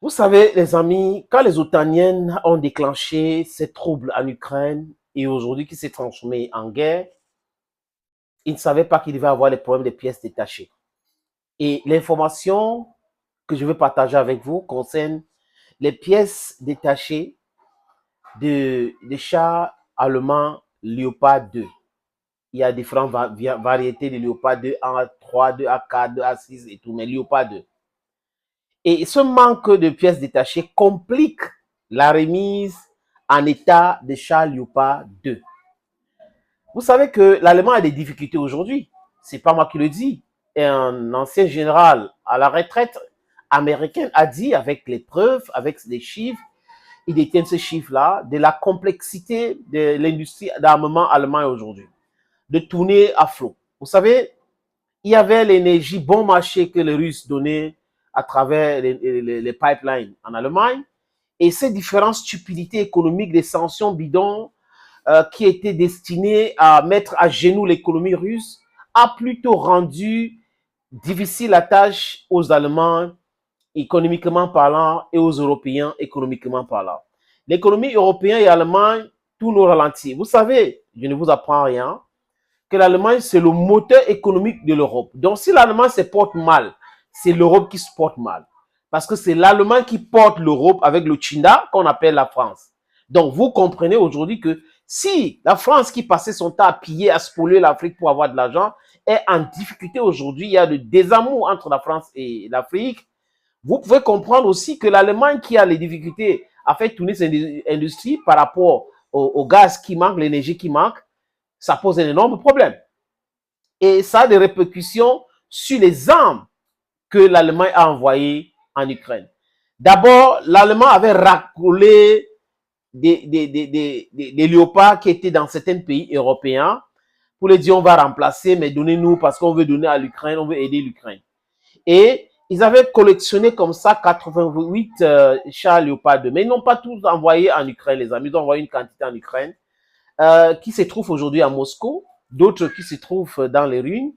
Vous savez, les amis, quand les Otaniennes ont déclenché ces troubles en Ukraine et aujourd'hui qui s'est transformé en guerre, ils ne savaient pas qu'il devait y avoir les problèmes des pièces détachées. Et l'information que je veux partager avec vous concerne les pièces détachées des chars allemands Léopard 2. Il y a différentes variétés de Léopard 2, A3, 2A4, 2A6 et tout, mais Léopard 2. Et ce manque de pièces détachées complique la remise en état des chars Léopard 2. Vous savez que l'Allemagne a des difficultés aujourd'hui. C'est pas moi qui le dis. Et un ancien général à la retraite américaine a dit avec les preuves, avec les chiffres, il détient ces chiffres-là, de la complexité de l'industrie d'armement allemand aujourd'hui, de tourner à flot. Vous savez, il y avait l'énergie bon marché que les Russes donnaient à travers les pipelines en Allemagne et ces différentes stupidités économiques, des sanctions bidons qui étaient destinées à mettre à genoux l'économie russe a plutôt rendu difficile la tâche aux Allemands économiquement parlant et aux Européens économiquement parlant. L'économie européenne et allemande, tout nous ralentit. Vous savez, je ne vous apprends rien, que l'Allemagne, c'est le moteur économique de l'Europe. Donc, si l'Allemagne se porte mal, c'est l'Europe qui se porte mal. Parce que c'est l'Allemagne qui porte l'Europe avec le China qu'on appelle la France. Donc, vous comprenez aujourd'hui que si la France qui passait son temps à piller, à spolier l'Afrique pour avoir de l'argent, est en difficulté aujourd'hui, il y a le désamour entre la France et l'Afrique, vous pouvez comprendre aussi que l'Allemagne qui a les difficultés à faire tourner ses industries par rapport au gaz qui manque, l'énergie qui manque, ça pose un énorme problème. Et ça a des répercussions sur les armes que l'Allemagne a envoyées en Ukraine. D'abord, l'Allemand avait racolé des léopards qui étaient dans certains pays européens pour les dire on va remplacer, mais donnez-nous parce qu'on veut donner à l'Ukraine, on veut aider l'Ukraine. Et ils avaient collectionné comme ça 88 chars léopards 2, mais ils n'ont pas tous envoyé en Ukraine, les amis. Ils ont envoyé une quantité en Ukraine qui se trouve aujourd'hui à Moscou, d'autres qui se trouvent dans les ruines.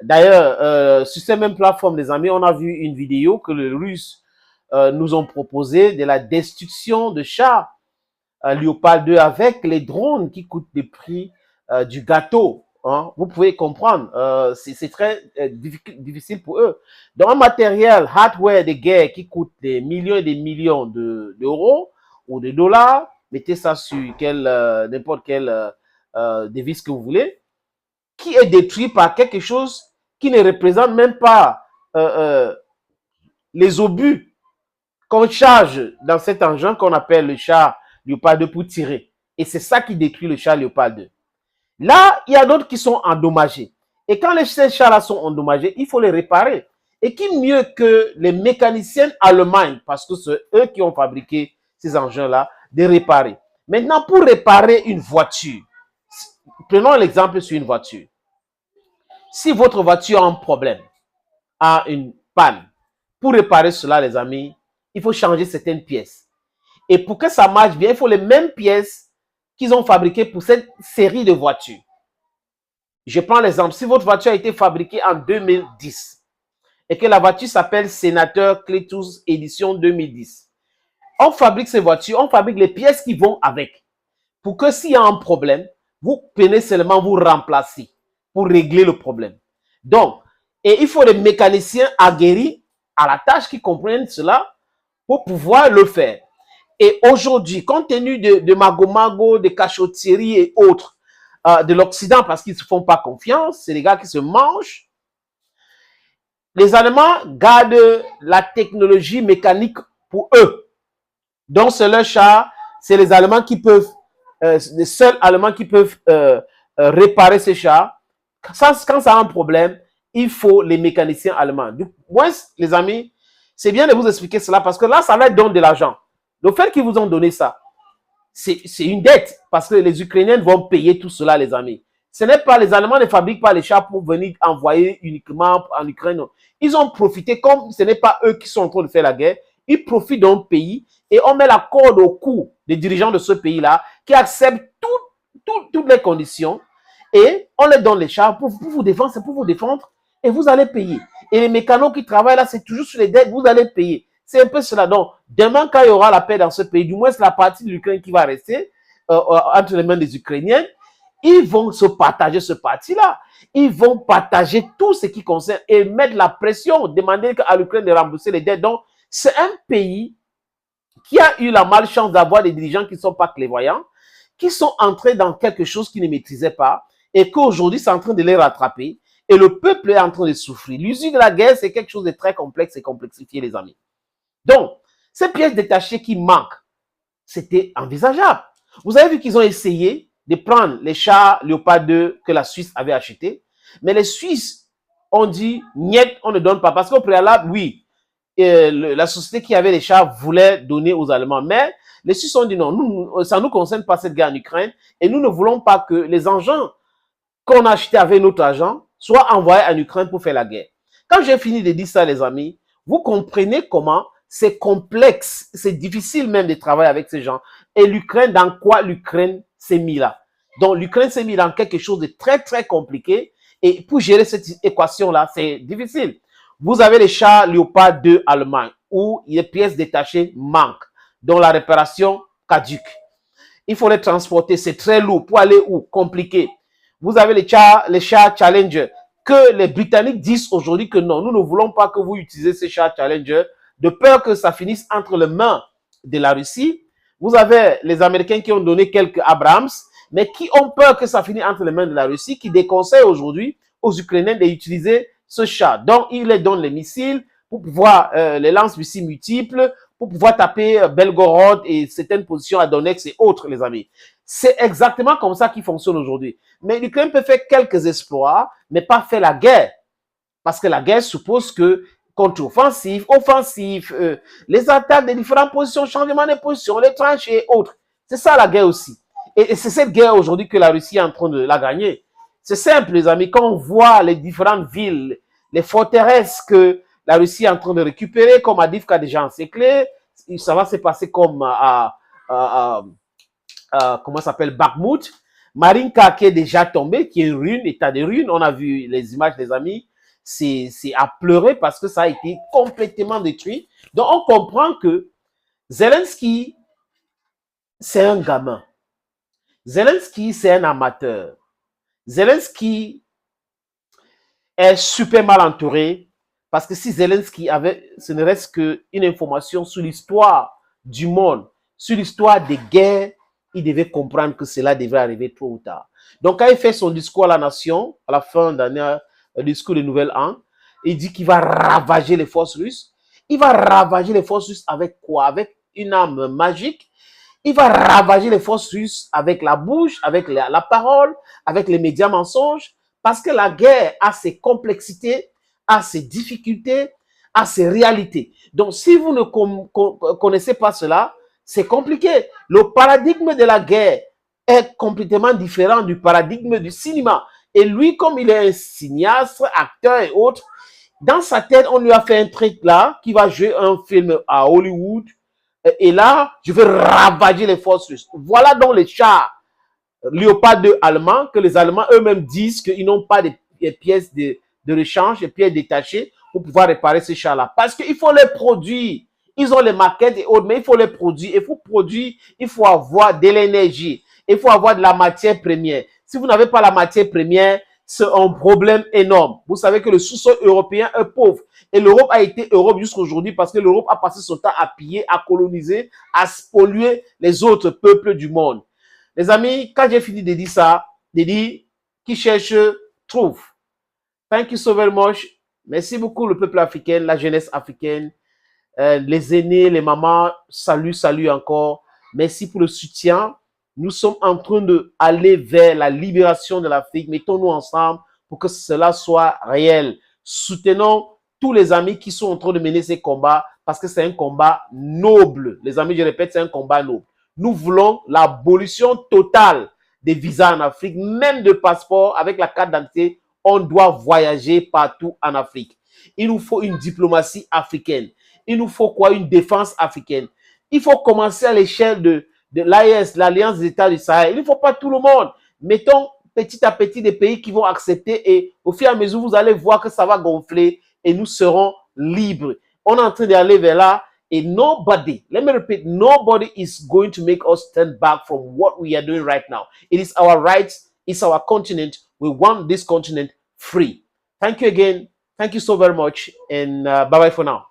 D'ailleurs, sur ces mêmes plateformes, les amis, on a vu une vidéo que les Russes nous ont proposé de la destruction de chars Léopard 2 avec les drones qui coûtent le prix du gâteau. Hein. Vous pouvez comprendre, c'est très difficile pour eux. Donc, un matériel hardware de guerre qui coûte des millions et des millions d'euros ou de dollars, mettez ça sur n'importe quelle devise que vous voulez, qui est détruit par quelque chose qui ne représente même pas les obus qu'on charge dans cet engin qu'on appelle le char Léopard 2 pour tirer. Et c'est ça qui détruit le char Léopard 2. Là, il y a d'autres qui sont endommagés. Et quand ces chars-là sont endommagés, il faut les réparer. Et qui mieux que les mécaniciens allemands, parce que c'est eux qui ont fabriqué ces engins-là, de réparer. Maintenant, pour réparer une voiture, prenons l'exemple sur une voiture. Si votre voiture a un problème, a une panne, pour réparer cela, les amis, il faut changer certaines pièces. Et pour que ça marche bien, il faut les mêmes pièces qu'ils ont fabriquées pour cette série de voitures. Je prends l'exemple. Si votre voiture a été fabriquée en 2010 et que la voiture s'appelle Sénateur Cletus Édition 2010, on fabrique ces voitures, on fabrique les pièces qui vont avec. Pour que s'il y a un problème, vous prenez seulement vous remplacer pour régler le problème. Donc, et il faut des mécaniciens aguerris à la tâche qui comprennent cela pour pouvoir le faire. Et aujourd'hui, compte tenu de mago-mago, de cachotterie et autres de l'Occident, parce qu'ils ne se font pas confiance, c'est les gars qui se mangent, les Allemands gardent la technologie mécanique pour eux. Donc, c'est leur char, c'est les Allemands qui peuvent, les seuls Allemands qui peuvent réparer ces chars. Quand ça a un problème, il faut les mécaniciens allemands. Du moins, les amis, c'est bien de vous expliquer cela parce que là, ça leur donne de l'argent. Le fait qu'ils vous ont donné ça, c'est une dette parce que les Ukrainiens vont payer tout cela, les amis. Ce n'est pas, les Allemands ne fabriquent pas les chars pour venir envoyer uniquement en Ukraine. Ils ont profité, comme ce n'est pas eux qui sont en train de faire la guerre, ils profitent d'un pays et on met la corde au cou des dirigeants de ce pays-là qui acceptent toutes les conditions et on leur donne les chars pour vous défendre, c'est pour vous défendre et vous allez payer. Et les mécanos qui travaillent là, c'est toujours sur les dettes, vous allez payer. C'est un peu cela. Donc, demain, quand il y aura la paix dans ce pays, du moins, c'est la partie de l'Ukraine qui va rester entre les mains des Ukrainiens. Ils vont se partager ce parti-là. Ils vont partager tout ce qui concerne et mettre la pression, demander à l'Ukraine de rembourser les dettes. Donc, c'est un pays qui a eu la malchance d'avoir des dirigeants qui ne sont pas clairvoyants, qui sont entrés dans quelque chose qu'ils ne maîtrisaient pas et qu'aujourd'hui, c'est en train de les rattraper. Et le peuple est en train de souffrir. L'usure de la guerre, c'est quelque chose de très complexe et complexifié, les amis. Donc, ces pièces détachées qui manquent, c'était envisageable. Vous avez vu qu'ils ont essayé de prendre les chars Léopard 2 que la Suisse avait achetés, mais les Suisses ont dit, niet, on ne donne pas. Parce qu'au préalable, oui, la société qui avait les chars voulait donner aux Allemands, mais les Suisses ont dit non, nous, ça ne nous concerne pas cette guerre en Ukraine, et nous ne voulons pas que les engins qu'on a achetés avec notre argent soient envoyés en Ukraine pour faire la guerre. Quand j'ai fini de dire ça, les amis, vous comprenez comment c'est complexe, c'est difficile même de travailler avec ces gens. Et l'Ukraine, dans quoi l'Ukraine s'est mis là? Donc, l'Ukraine s'est mis dans quelque chose de très, très compliqué. Et pour gérer cette équation-là, c'est difficile. Vous avez les chars Léopard 2 allemands où les pièces détachées manquent, dont la réparation caduque. Il faut les transporter, c'est très lourd. Pour aller où? Compliqué. Vous avez les chars Challenger que les Britanniques disent aujourd'hui que non, nous ne voulons pas que vous utilisez ces chars Challenger de peur que ça finisse entre les mains de la Russie. Vous avez les Américains qui ont donné quelques Abrams, mais qui ont peur que ça finisse entre les mains de la Russie, qui déconseillent aujourd'hui aux Ukrainiens d'utiliser ce char. Donc, ils les donnent les missiles pour pouvoir, les lance-missiles multiples, pour pouvoir taper Belgorod et certaines positions à Donetsk et autres, les amis. C'est exactement comme ça qu'il fonctionne aujourd'hui. Mais l'Ukraine peut faire quelques exploits, mais pas faire la guerre. Parce que la guerre suppose que contre-offensive, offensive, les attaques des différentes positions, changement de position, les tranchées et autres. C'est ça la guerre aussi. Et c'est cette guerre aujourd'hui que la Russie est en train de la gagner. C'est simple, les amis, quand on voit les différentes villes, les forteresses que la Russie est en train de récupérer, comme à Divka déjà, c'est clair, ça va se passer comme comment ça s'appelle, Bakhmut. Marinka qui est déjà tombé, qui est une ruine, état de ruine. On a vu les images, les amis. C'est à pleurer parce que ça a été complètement détruit. Donc, on comprend que Zelensky, c'est un gamin. Zelensky, c'est un amateur. Zelensky est super mal entouré parce que si Zelensky avait, ce ne reste qu'une information sur l'histoire du monde, sur l'histoire des guerres, il devait comprendre que cela devait arriver tôt ou tard. Donc, quand il fait son discours à la nation, à la fin d'un discours de Nouvel An, il dit qu'il va ravager les forces russes. Il va ravager les forces russes avec quoi? Avec une arme magique. Il va ravager les forces russes avec la bouche, avec la parole, avec les médias mensonges, parce que la guerre a ses complexités, a ses difficultés, a ses réalités. Donc, si vous ne connaissez pas cela, c'est compliqué. Le paradigme de la guerre est complètement différent du paradigme du cinéma. Et lui, comme il est un cinéaste, acteur et autres, dans sa tête, on lui a fait un truc là, qui va jouer un film à Hollywood. Et là, je vais ravager les forces russes. Voilà donc les chars Léopard 2 allemands, que les Allemands eux-mêmes disent qu'ils n'ont pas de pièces de rechange, des pièces détachées pour pouvoir réparer ces chars-là. Parce qu'il faut les produire. Ils ont les maquettes et autres, mais il faut les produire. Il faut produire, il faut avoir de l'énergie. Il faut avoir de la matière première. Si vous n'avez pas la matière première, c'est un problème énorme. Vous savez que le sous-sol européen est pauvre. Et l'Europe a été Europe jusqu'à aujourd'hui parce que l'Europe a passé son temps à piller, à coloniser, à spolier les autres peuples du monde. Les amis, quand j'ai fini de dire ça, de dire qui cherche, trouve. Thank you so very much. Merci beaucoup le peuple africain, la jeunesse africaine, les aînés, les mamans. Salut encore. Merci pour le soutien. Nous sommes en train d'aller vers la libération de l'Afrique. Mettons-nous ensemble pour que cela soit réel. Soutenons tous les amis qui sont en train de mener ces combats parce que c'est un combat noble. Les amis, je répète, c'est un combat noble. Nous voulons l'abolition totale des visas en Afrique, même de passeports. Avec la carte d'identité, on doit voyager partout en Afrique. Il nous faut une diplomatie africaine. Il nous faut quoi? Une défense africaine. Il faut commencer à l'échelle de l'AES, l'Alliance des États du Sahel. Il ne faut pas tout le monde. Mettons petit à petit des pays qui vont accepter et au fur et à mesure, vous allez voir que ça va gonfler et nous serons libres. On est en train d'aller vers là nobody, let me repeat, nobody is going to make us stand back from what we are doing right now. It is our rights, it's our continent. We want this continent free. Thank you again. Thank you so very much, and bye-bye for now.